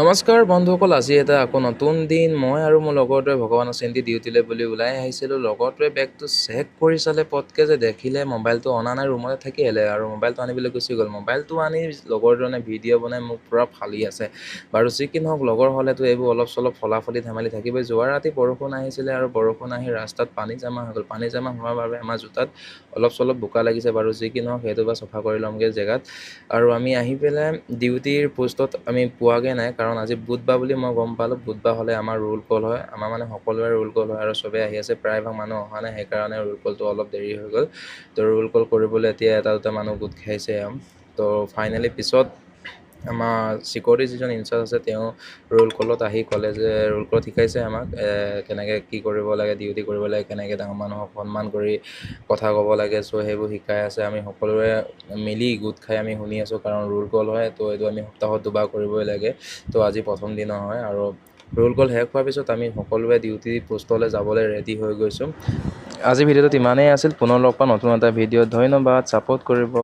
নমস্কাৰ বন্ধুসকল, আজি এটা আকৌ নতুন দিন। মই আৰু মোৰ লগৰটোৱে ভগৱানৰ চিন্তি ডিউটিলৈ বুলি ওলাই আহিছিলোঁ। লগৰটোৱে বেগটো চেক কৰি চালে, পটকৈ যে দেখিলে মোবাইলটো অনা নাই, ৰুমতে থাকিলে আৰু মোবাইলটো আনিবলৈ গুচি গ'ল। মোবাইলটো আনি লগৰজনে ভিডিঅ' বনাই মোক পূৰা ফালি আছে। বাৰু যি কি নহওক, লগৰ হ'লেতো এইবোৰ অলপ চলপ ফলাফলি ধেমালি থাকিবই। যোৱা ৰাতি বৰষুণ আহিছিলে আৰু বৰষুণ আহি ৰাস্তাত পানী জমা হৈ গ'ল। পানী জমা হোৱাৰ বাবে আমাৰ জোতাত অলপ চলপ বোকা লাগিছে। বাৰু যি কি নহওক, সেইটো বা চফা কৰি ল'মগৈ জেগাত। আৰু আমি আহি পেলাই ডিউটিৰ পোষ্টত আমি পোৱাগৈ নাই, কাৰণ আজি বুধবাৰ বুলি মই গম পালোঁ। বুধবাৰ হ'লে আমাৰ ৰোল কল হয়, আমাৰ মানে সকলোৰে ৰোল কল হয় আৰু চবেই আহি আছে। প্ৰায়ভাগ মানুহ অহা নাই, সেইকাৰণে ৰোল কলটো অলপ দেৰি হৈ গ'ল। তো ৰোল কল কৰিবলৈ এতিয়া এটা দুটা মানুহ গোট খাইছে। তো ফাইনেলি পিছত আমাৰ চিকিউৰিটি যিজন ইনচাৰ্জ আছে, তেওঁ ৰোল কলত আহি ক'লে যে ৰোল কলত শিকাইছে আমাক কেনেকৈ কি কৰিব লাগে, ডিউটি কৰিব লাগে, কেনেকৈ ডাঙৰ মানুহক সন্মান কৰি কথা ক'ব লাগে। চ' সেইবোৰ শিকাই আছে। আমি সকলোৱে মিলি গোট খাই আমি শুনি আছোঁ, কাৰণ ৰোল কল হয়। তো এইটো আমি সপ্তাহত দুবাৰ কৰিবই লাগে। তো আজি প্ৰথম দিনৰ হয় আৰু ৰোল কল শেষ হোৱাৰ পিছত আমি সকলোৱে ডিউটি পোষ্টলৈ যাবলৈ ৰেডি হৈ গৈছোঁ। আজি ভিডিঅ'টোত ইমানেই আছিল। পুনৰ লগ পাম নতুন এটা ভিডিঅ'ত। ধন্যবাদ, ছাপোৰ্ট কৰিব।